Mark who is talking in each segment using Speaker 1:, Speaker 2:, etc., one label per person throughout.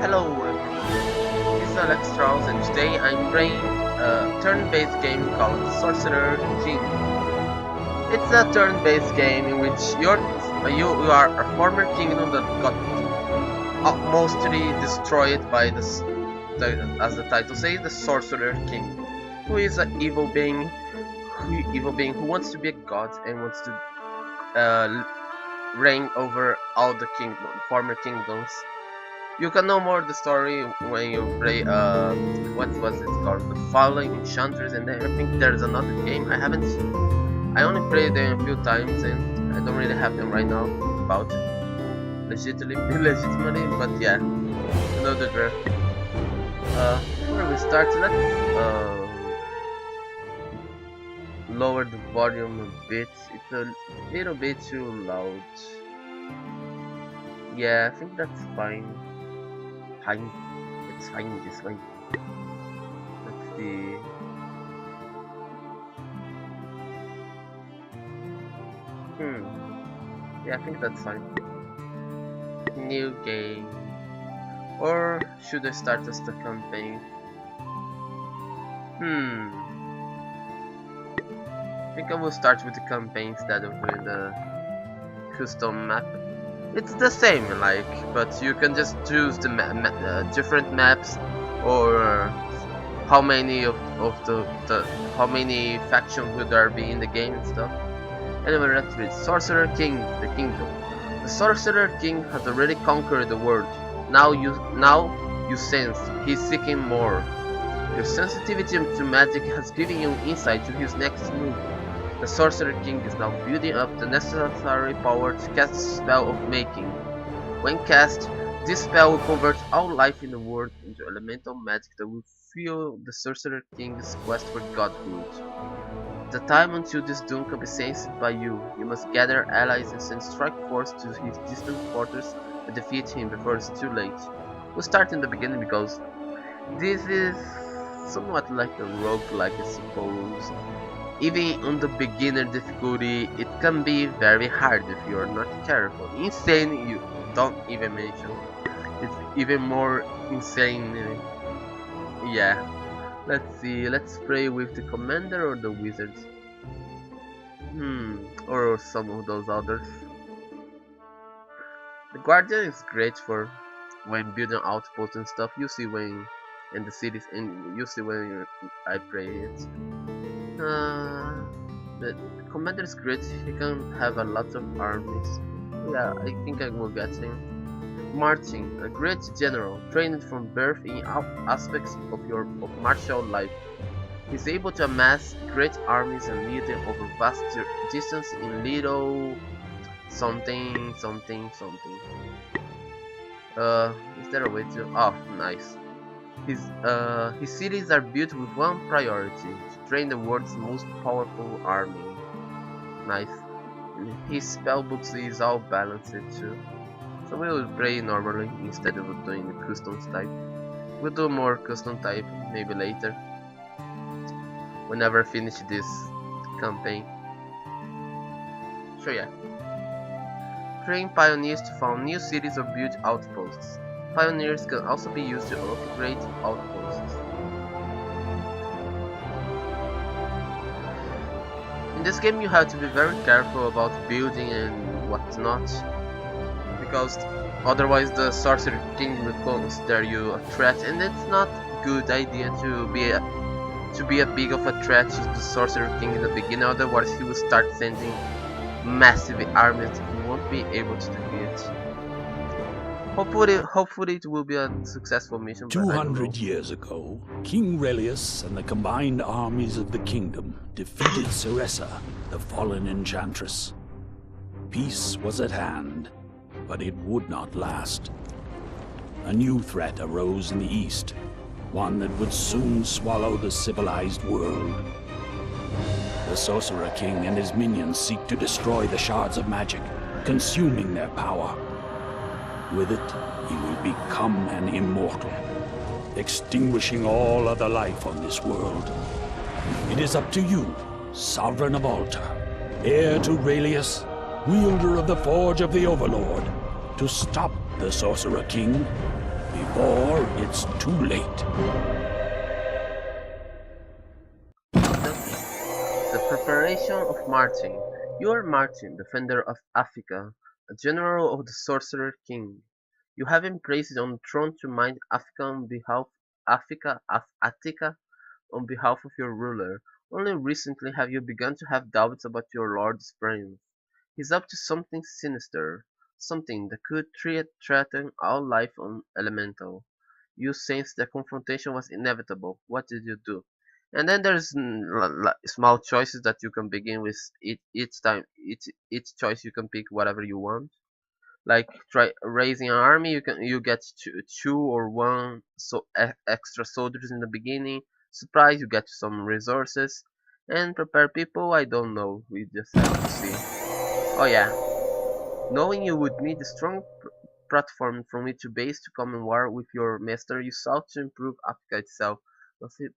Speaker 1: Hello everyone, this is Alex Strauss and today I'm playing a turn-based game called Sorcerer King. It's a turn-based game in which you are a former kingdom that got mostly destroyed by as the title says, the Sorcerer King, who is an evil being who wants to be a god and wants to reign over all the former kingdoms. You can know more of the story when you play what was it called? The Fallen Enchantress, and then I think there's another game I haven't seen. I only played them a few times and I don't really have them right now about legitimately, but yeah, you know the drift. Before we start, let's lower the volume a bit. It's a little bit too loud. Yeah, I think that's fine. It's fine this way. Let's see. Yeah, I think that's fine. New game. Or should I start as the campaign? I think I will start with the campaign instead of doing the custom map. It's the same, but you can just choose the different maps, or how many of how many factions will there be in the game and stuff. Anyway, let's read. Sorcerer King, the kingdom. The Sorcerer King has already conquered the world. Now you sense he's seeking more. Your sensitivity to magic has given you insight to his next move. The Sorcerer King is now building up the necessary power to cast a spell of making. When cast, this spell will convert all life in the world into elemental magic that will fuel the Sorcerer King's quest for Godhood. The time until this doom can be sensed by you must gather allies and send strike force to his distant fortress and defeat him before it's too late. We'll start in the beginning because this is somewhat like a roguelike, I suppose. Even on the beginner difficulty, it can be very hard if you are not careful. Insane, you don't even mention. It's even more insane. Yeah. Let's see, let's play with the commander or the wizards. Or some of those others. The guardian is great for when building outposts and stuff. You see when in the cities, and you see when I play it. The commander is great. He can have a lot of armies. Yeah, I think I will get him. Marching, a great general, trained from birth in all aspects of martial life. He's able to amass great armies and lead them over vast distance in little something. Is there a way to? Oh, nice. His cities are built with one priority: to train the world's most powerful army. Nice. And his spellbooks is all balanced too. So we will play normally instead of doing the customs type. We'll do more custom type maybe later, whenever I finish this campaign. So yeah. Train pioneers to found new cities or build outposts. Pioneers can also be used to upgrade outposts. In this game you have to be very careful about building and whatnot, because otherwise the Sorcerer King will consider you a threat, and it's not a good idea to be a big of a threat to the Sorcerer King in the beginning, otherwise he will start sending massive armies that you won't be able to defeat. Hopefully it will be a successful mission.
Speaker 2: 200 years ago, King Relius and the combined armies of the kingdom defeated Sorcerer, the fallen enchantress. Peace was at hand, but it would not last. A new threat arose in the east, one that would soon swallow the civilized world. The Sorcerer King and his minions seek to destroy the shards of magic, consuming their power. With it, he will become an immortal, extinguishing all other life on this world. It is up to you, Sovereign of Altar, heir to Relius, wielder of the Forge of the Overlord, to stop the Sorcerer King before it's too late.
Speaker 1: The preparation of Martin. You are Martin, defender of Africa, a general of the Sorcerer King. You have been placed on the throne to mind Attica on behalf of your ruler. Only recently have you begun to have doubts about your lord's brains. He's up to something sinister, something that could threaten all life on Elemental. You sensed the confrontation was inevitable. What did you do? And then there's small choices that you can begin with. Each choice you can pick whatever you want. Like try raising an army, you get two or one extra soldiers in the beginning. Surprise, you get some resources, and prepare people. I don't know. We just have to see. Oh yeah, knowing you would need a strong platform from which to base to come in war with your master, you sought to improve Africa itself.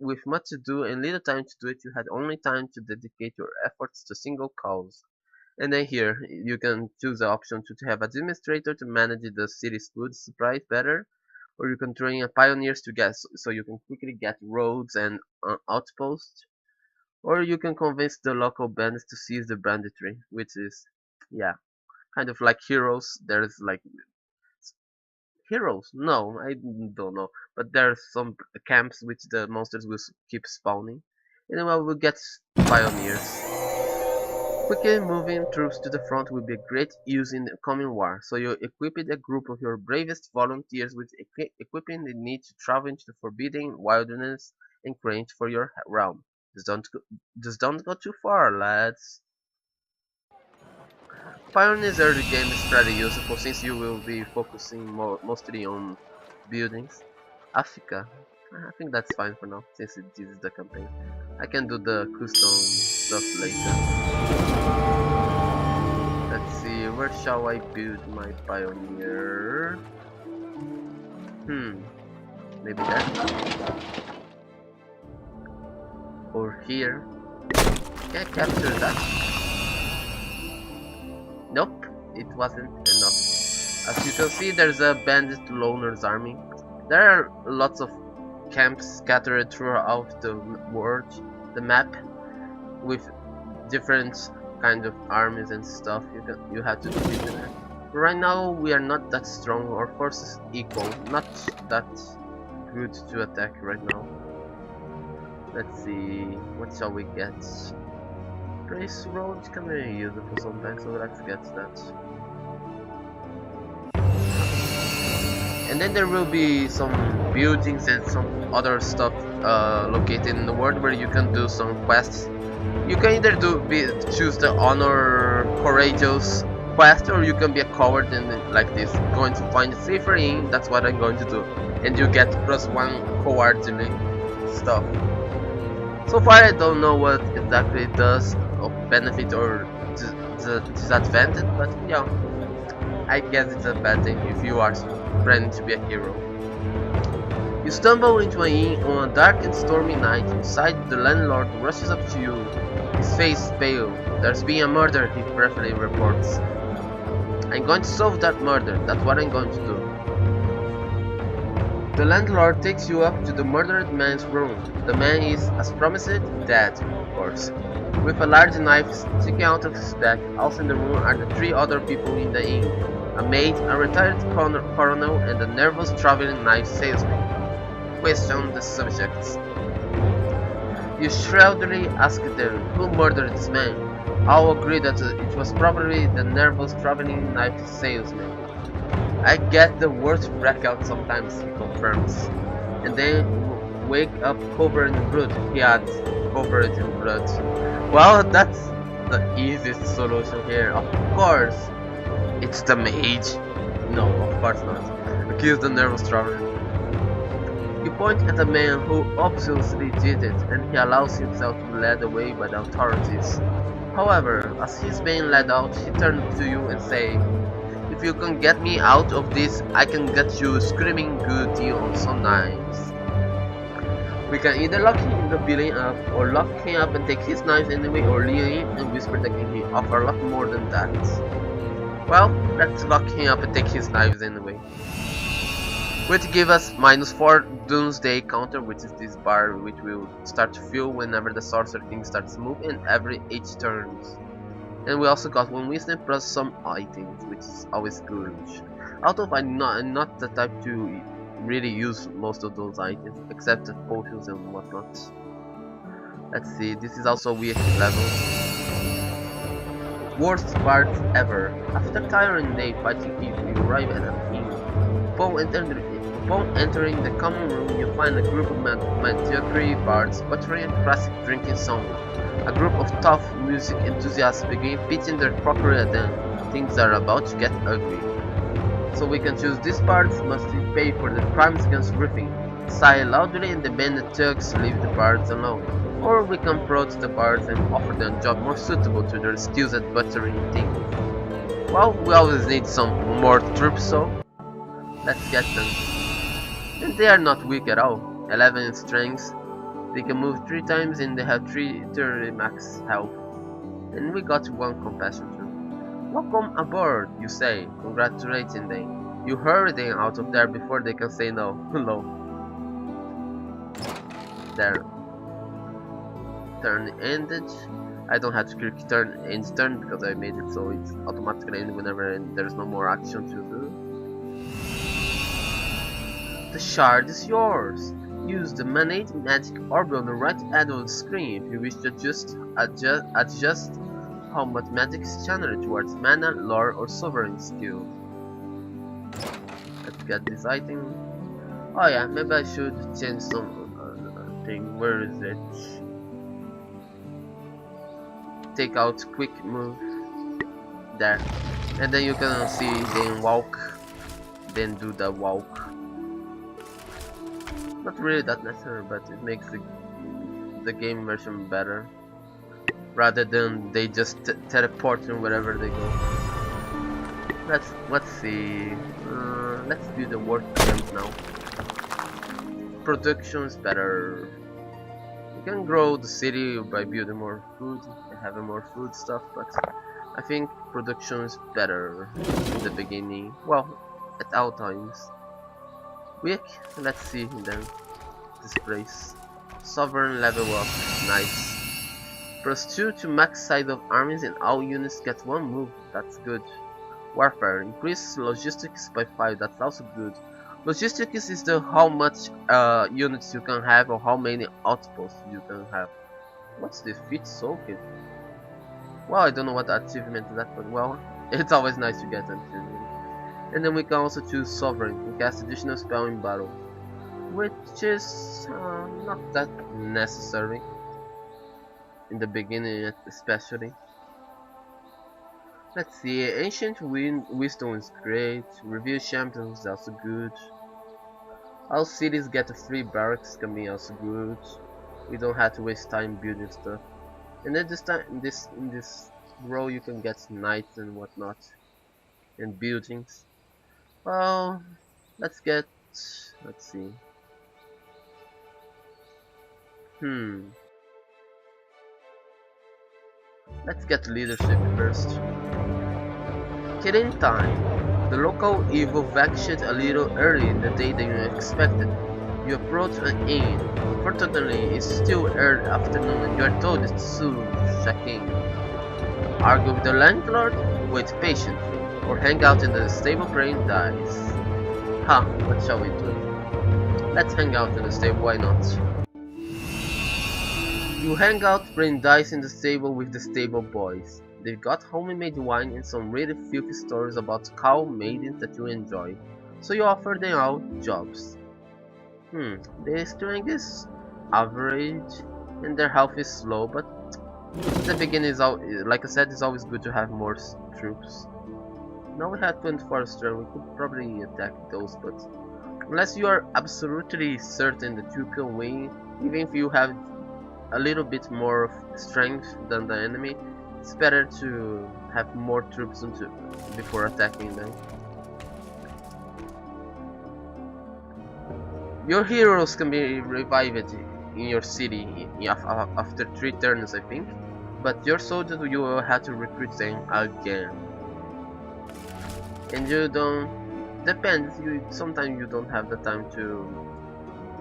Speaker 1: With much to do and little time to do it, you had only time to dedicate your efforts to single cause. And then here, you can choose the option to have administrator to manage the city's food supply better, or you can train pioneers to get so you can quickly get roads and outposts, or you can convince the local bandits to seize the banditry, which is, yeah, kind of like heroes. There's like heroes? No, I don't know. But there are some camps which the monsters will keep spawning. Anyway, we'll get pioneers. Quickly moving troops to the front will be a great use in the coming war, so you equip a group of your bravest volunteers with equipping they need to travel into the forbidden wilderness and claim for your realm. Just don't go too far, lads. Pioneers early game is pretty useful since you will be focusing mostly on buildings. Africa, I think that's fine for now since this is the campaign. I can do the custom stuff later. Let's see, where shall I build my pioneer? Maybe that? Or here? Can I capture that? Nope, it wasn't enough. As you can see, there's a bandit loners army. There are lots of camps scattered throughout the world, the map, with different kind of armies and stuff. You have to defeat them. But right now we are not that strong. Our forces equal, not that good to attack right now. Let's see, what shall we get? Race roads can be useful sometimes, so let's get that. And then there will be some buildings and some other stuff located in the world where you can do some quests. You can either choose the honor courageous quest, or you can be a coward and like this, going to find a safer inn. That's what I'm going to do, and you get +1 cowardly stuff. So far I don't know what exactly it does of benefit or disadvantage, but yeah, I guess it's a bad thing if you are planning to be a hero. You stumble into an inn on a dark and stormy night. Inside, the landlord rushes up to you, his face pale. There's been a murder, he briefly reports. I'm going to solve that murder, that's what I'm going to do. The landlord takes you up to the murdered man's room. The man is, as promised, dead, of course, with a large knife sticking out of his back. Also in the room are the 3 other people in the inn, a maid, a retired colonel, and a nervous traveling knife salesman. Question the subjects. You shrewdly ask them who murdered this man. All agree that it was probably the nervous traveling knife salesman. I get the worst blackout sometimes, he confirms. And then wake up covered in blood, he adds, covered in blood. Well, that's the easiest solution here, of course. It's the mage. No, of course not. Accuse the nervous traveler. You point at a man who obviously did it, and he allows himself to be led away by the authorities. However, as he's being led out, he turns to you and says, "If you can get me out of this, I can get you a screaming good deal on some knives. We can either lock him in the building up, or lock him up and take his knives anyway, or leave him and whisper that he offer a lot more than that." Well, let's lock him up and take his knives anyway. which give us -4 Doomsday counter, which is this bar which will start to fill whenever the Sorcerer King starts moving every 8 turns. And we also got 1 wisdom plus some items, which is always good. Although I'm not the type to really use most of those items, except the potions and whatnot. Let's see, this is also weak level. Worst part ever. After a tiring day fighting evil, you arrive at an inn. Upon entering the common room, you find a group of mediocre bards uttering a classic drinking song. A group of tough music enthusiasts begin pitching their crockery at them. Things are about to get ugly. So we can choose these bards must pay for the crimes against roofing. Sigh loudly and demand the thugs leave the bards alone. Or we can approach the bards and offer them a job more suitable to their skills at buttering things. Well, we always need some more troops, so let's get them. And they are not weak at all. 11 in strength. They can move 3 times and they have 30 max health. And we got 1 compassion too. Welcome aboard, you say, congratulating them. You hurry them out of there before they can say no. Hello. There. Turn ended. I don't have to click end turn because I made it so it's automatically end whenever there's no more action to do. The shard is yours. Use the manate magic orb on the right side of the screen if you wish to adjust how much magic is channeled towards mana, lore, or sovereign skill. Let's get this item. Oh yeah, maybe I should change some thing. Where is it? Take out quick move. There. And then you can see then walk. Then do the walk. Not really that necessary, but it makes the game version better. Rather than they just teleporting wherever they go. Let's see. Let's do the work items now. Production is better. You can grow the city by building more food and having more food stuff, but I think production is better in the beginning. Well, at all times. Weak. Let's see then. Displays. Sovereign level up. Nice. +2 to max size of armies and all units get 1 move. That's good. Warfare. Increase logistics by 5. That's also good. Logistics is the how much units you can have or how many outposts you can have. What's this? Feat soaking? Well, I don't know what the achievement is that, but well, it's always nice to get an achievement. And then we can also choose Sovereign and cast additional spell in battle, which is not that necessary in the beginning, especially. Let's see, Ancient Wisdom is great, Reveal Champions is also good. All cities get a free barracks, can be also good. We don't have to waste time building stuff. And then this time, in this row, you can get knights and whatnot, and buildings. Well, let's see. Let's get leadership first. Killing time. The local evil vanished a little early in the day than you expected. You approach an inn. Unfortunately, it's still early afternoon and you are told it's soon check-in. Argue with the landlord? Wait patiently, or hang out in the stable praying dice. What shall we do? Let's hang out in the stable, why not? You hang out playing dice in the stable with the stable boys. They've got homemade wine and some really filthy stories about cow maidens that you enjoy, so you offer them all jobs. Their strength is average and their health is slow, but the beginning is like I said, it's always good to have more troops. Now we have 24 strength, we could probably attack those, but unless you are absolutely certain that you can win, even if you have a little bit more strength than the enemy, it's better to have more troops before attacking them. Your heroes can be revived in your city after 3 turns, I think, but your soldiers you will have to recruit them again. And you don't depends. Sometimes you don't have the time to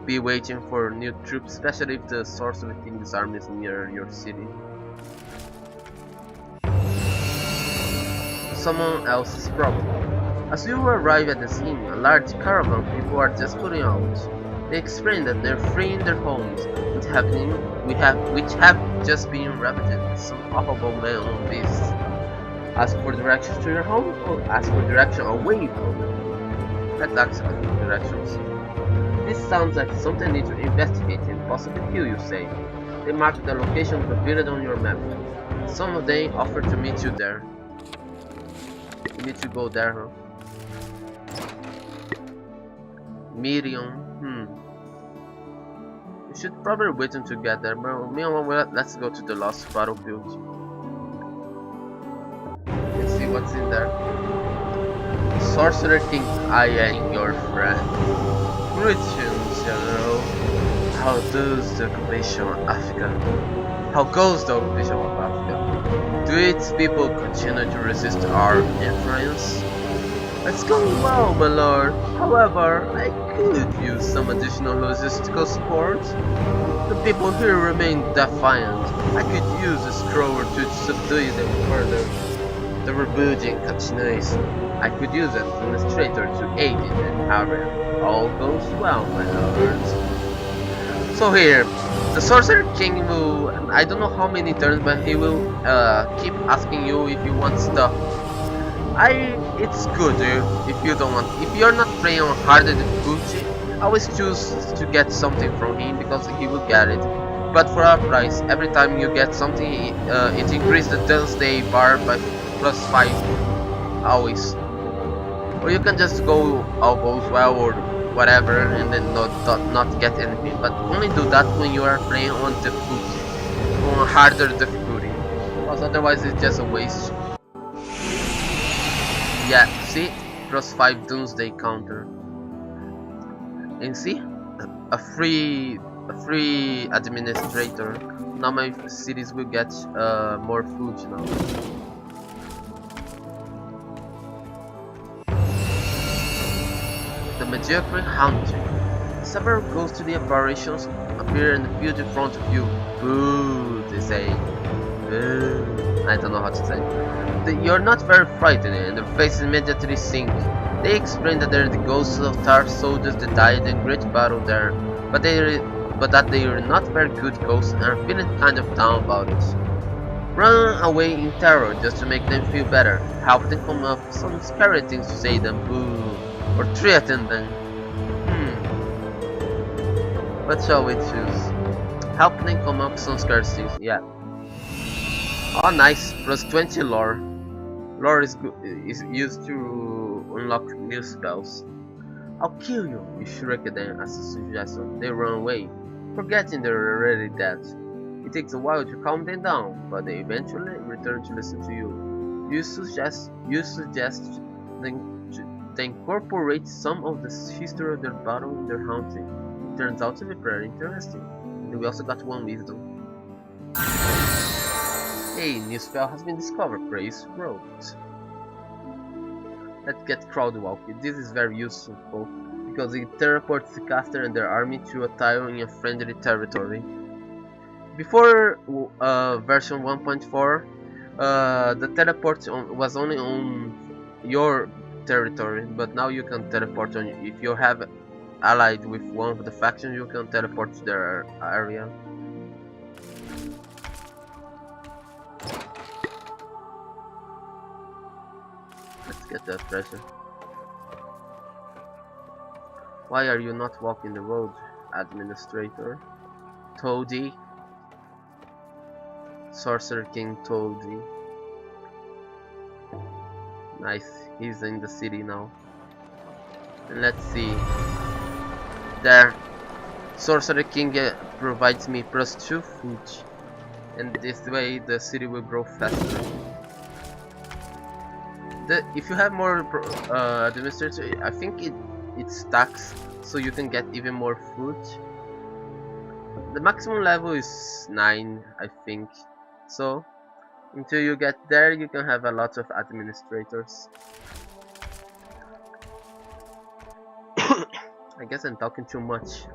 Speaker 1: be waiting for new troops, especially if the Sorcerer King's army is near your city. Someone else's problem. As you arrive at the scene, a large caravan of people are just putting out. They explain that they're freeing their homes, which have just been ravaged by some horrible men on beasts. Ask for directions to your home, or ask for direction away from it. Let's ask for directions. This sounds like something I need to investigate and possibly kill, you say. They mark the location of the village on your map. Some of them offer to meet you there. You need to go there, huh? Medium. You should probably wait until you get there, but meanwhile, let's go to the lost battlefield. Let's see what's in there. Sorcerer King, I am your friend. Greetings, General. How does the occupation of Africa? How goes the occupation of Africa? Do its people continue to resist our influence? It's going well, my lord. However, I could use some additional logistical support. The people here remain defiant. I could use a scroller to subdue them further. The rebuilding continues. I could use an administrator to aid in that area. All goes well, my lord. So here, the Sorcerer King will, I don't know how many turns, but he will keep asking you if you want stuff. It's good if you don't want, if you're not playing on harder difficulty, always choose to get something from him because he will get it. But for our price, every time you get something, it increases the Doomsday bar by +5, always. Or you can just go all goes well or whatever and then not get anything. But only do that when you are playing on difficulty, on harder difficulty, because otherwise it's just a waste. Yeah, see? +5 Doomsday counter. And see? A free administrator. Now my cities will get more food now. The mediocre hunter. Several ghostly apparitions appear in the field in front of you. Boo, they say. Boo. I don't know how to say. You're not very frightened and their faces immediately sink. They explain that they're the ghosts of Tar soldiers that died in great battle there, but that they are not very good ghosts and are feeling kind of down about it. Run away in terror just to make them feel better. Help them come up with some scary things to say them boo, or threaten them. What shall we choose? Help them come up with some scary things, yeah. Oh nice, +20 lore. Lore is used to unlock new spells. I'll kill you, you shriek at them as a suggestion. They run away, forgetting they're already dead. It takes a while to calm them down, but they eventually return to listen to you. You suggest them to incorporate some of the history of their battle in their hunting. It turns out to be very interesting. And we also got 1 wisdom. A new spell has been discovered, praise wrote. Let's get crowd walking. This is very useful because it teleports the caster and their army to a tile in a friendly territory. Before version 1.4, the teleport was only on your territory, but now you can teleport on. If you have allied with one of the factions, you can teleport to their area. Let's get that treasure. Why are you not walking the road, administrator? Toady. Sorcerer King Toady. Nice, he's in the city now. And let's see. There. Sorcerer King provides me +2 food. And this way the city will grow faster. If you have more administrator, I think it stacks, so you can get even more food. The maximum level is 9, I think. So until you get there, you can have a lot of administrators. I guess I'm talking too much.